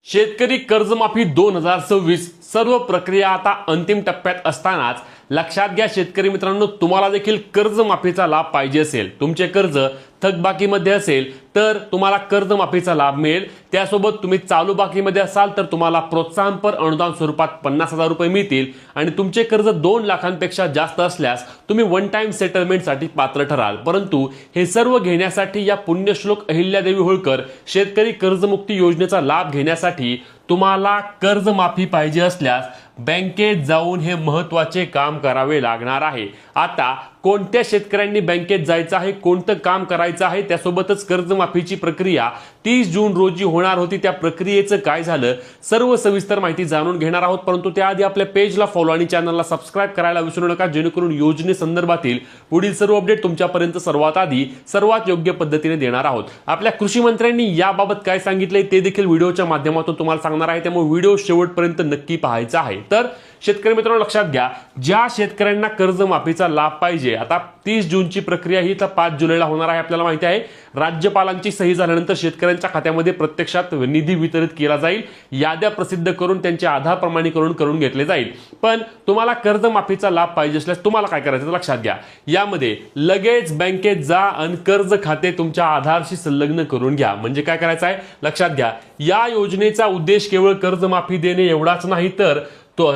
शेतकरी कर्जमाफी 2026 सर्व प्रक्रिया आता अंतिम टप्प्यात असतानाच लक्षात घ्या शेतकरी मित्रांनो, तुम्हाला देखील कर्जमाफीचा लाभ पाहिजे असेल, तुमचे कर्ज थकबाकीमध्ये असेल तर तुम्हाला कर्जमाफीचा लाभ मिळेल। त्यासोबत तुम्ही चालू बाकीमध्ये असाल तर तुम्हाला प्रोत्साहनपर अनुदान स्वरूपात 50,000 रुपये मिळतील आणि तुमचे कर्ज 2 लाखांपेक्षा जास्त असल्यास तुम्ही वन टाइम सेटलमेंटसाठी पात्र ठराल। परंतु हे सर्व घेण्यासाठी या पुण्यश्लोक अहिल्यादेवी होळकर शेतकरी कर्जमुक्ती योजनेचा लाभ घेण्यासाठी तुम्हाला कर्जमाफी पाहिजे असल्यास बँकेत जाऊन हे महत्त्वाचे काम करावे लागणार आहे। आता कोणत्या शेतकऱ्यांनी बँकेत जायचं आहे, कोणतं काम करायचं आहे, त्यासोबतच कर्जमाफीची प्रक्रिया 30 जून रोजी होणार होती, त्या प्रक्रियेचं काय झालं सर्व सविस्तर माहिती जाणून घेणार आहोत। परंतु त्याआधी आपल्या पेजला फॉलो आणि चॅनलला सबस्क्राइब करायला विसरू नका, जेणेकरून योजनेसंदर्भातील पुढील सर्व अपडेट तुमच्यापर्यंत सर्वात आधी सर्वात योग्य पद्धतीने देणार आहोत। आपल्या कृषी मंत्र्यांनी याबाबत काय सांगितले ते देखील व्हिडिओच्या माध्यमातून तुम्हाला सांगणार आहे, त्यामुळे व्हिडिओ शेवटपर्यंत नक्की पाहायचा आहे। तर शेतकरी मित्रांनो लक्षात घ्या, ज्या शेतकऱ्यांना कर्जमाफीचा लाभ पाहिजे, आता 30 जूनची प्रक्रिया ही 5 जुलैला होणार आहे। आपल्याला माहिती आहे राज्यपालांची सही झाल्यानंतर शेतकऱ्यांच्या खात्यामध्ये प्रत्यक्षात निधी वितरित केला जाईल, याद्या प्रसिद्ध करून त्यांचे आधार प्रमाणीकरण करून घेतले जाईल। पण तुम्हाला कर्जमाफीचा लाभ पाहिजे असल्यास तुम्हाला काय करायचं लक्षात घ्या, यामध्ये लगेच बँकेत जा आणि कर्ज खाते तुमच्या आधारशी संलग्न करून घ्या। म्हणजे काय करायचं आहे लक्षात घ्या, या योजनेचा उद्देश केवळ कर्जमाफी देणे एवढाच नाही तर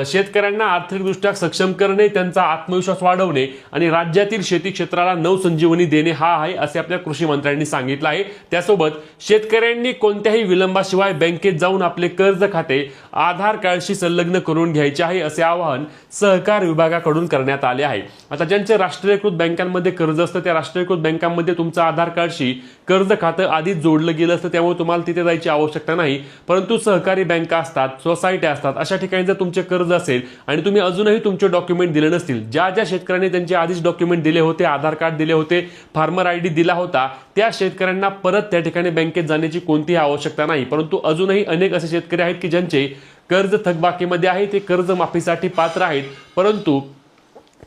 शेतकऱ्यांना आर्थिकदृष्ट्या सक्षम करणे, त्यांचा आत्मविश्वास वाढवणे आणि राज्यातील शेती क्षेत्राला नवसंजीवनी देणे हा आहे असे आपल्या कृषी मंत्र्यांनी सांगितलं आहे। त्यासोबत शेतकऱ्यांनी कोणत्याही विलंबाशिवाय बँकेत जाऊन आपले कर्ज खाते आधार कार्डशी संलग्न करून घ्यायचे आहे असे आवाहन सहकार विभागाकडून करण्यात आले आहे। आता ज्यांचे राष्ट्रीयकृत बँकांमध्ये कर्ज असतं त्या राष्ट्रीयकृत बँकांमध्ये तुमचं आधार कार्डशी कर्ज खातं आधीच जोडलं गेलं असतं, त्यामुळे तुम्हाला तिथे जायची आवश्यकता नाही। परंतु सहकारी बँका असतात, सोसायट्या असतात, अशा ठिकाणी जर तुमचे कर्ज असेल आणि तुम्ही अजूनही तुमचे डॉक्युमेंट दिले नसतील, ज्या ज्या शेतकऱ्यांनी त्यांचे आधीच डॉक्युमेंट दिले होते, आधार कार्ड दिले होते, फार्मर आयडी दिला होता, त्या शेतकऱ्यांना परत त्या ठिकाणी बँकेत जाण्याची कोणतीही आवश्यकता नाही। परंतु अजूनही अनेक असे शेतकरी आहेत की ज्यांचे कर्ज थकबाकीमध्ये आहे, ते कर्जमाफीसाठी पात्र आहेत, परंतु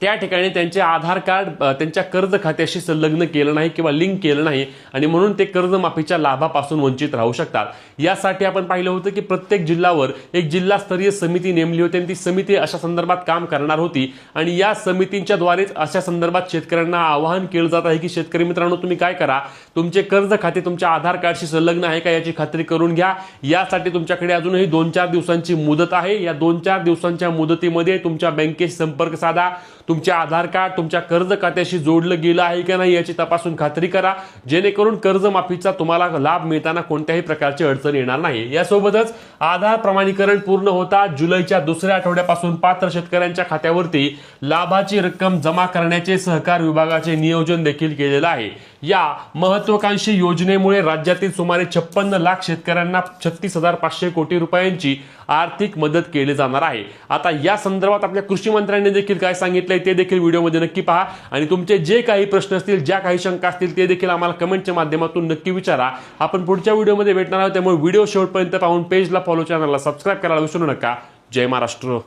त्या ठिकाणी त्यांचे आधार कार्ड त्यांच्या कर्ज खात्याशी संलग्न केलं नाही किंवा लिंक केलं नाही आणि म्हणून ते कर्जमाफीच्या लाभापासून वंचित राहू शकतात। यासाठी आपण पाहिलं होतं की प्रत्येक जिल्ह्यावर एक जिल्हास्तरीय समिती नेमली होती आणि ती समिती अशा संदर्भात काम करणार होती आणि या समितींच्या द्वारेच अशा संदर्भात शेतकऱ्यांना आवाहन केलं जात आहे की शेतकरी मित्रांनो तुम्ही काय करा, तुमचे कर्ज खाते तुमच्या आधार कार्डशी संलग्न आहे का याची खात्री करून घ्या। यासाठी तुमच्याकडे अजूनही 2-4 दिवसांची मुदत आहे। या 2-4 दिवसांच्या मुदतीमध्ये तुमच्या बँकेशी संपर्क साधा, तुमचे आधार कार्ड तुमच्या कर्ज खात्याशी जोडलं गेलं आहे की नाही याची तपासून खात्री करा, जेणेकरून कर्जमाफीचा तुम्हाला लाभ मिळताना कोणत्याही प्रकारची अडचण येणार नाही। यासोबतच आधार प्रमाणीकरण पूर्ण होता जुलैच्या दुसऱ्या आठवड्यापासून पात्र शेतकऱ्यांच्या खात्यावरती लाभाची रक्कम जमा करण्याचे सहकार विभागाचे नियोजन देखील केलेलं आहे। या महत्त्वाकांक्षी योजनेमुळे राज्यातील सुमारे 56 लाख शेतकऱ्यांना 36,500 कोटी रुपयांची आर्थिक मदत केली जाणार आहे। आता या संदर्भात आपल्या कृषी मंत्र्यांनी देखील काय सांगितलंय ते देखील व्हिडिओमध्ये नक्की पहा आणि तुमचे जे काही प्रश्न असतील, ज्या काही शंका असतील ते देखील आम्हाला कमेंटच्या माध्यमातून नक्की विचारा। आपण पुढच्या व्हिडिओमध्ये भेटणार आहोत, त्यामुळे व्हिडिओ शेवटपर्यंत पाहून पेजला फॉलो, चॅनलला सबस्क्राइब करायला विसरू नका। जय महाराष्ट्र।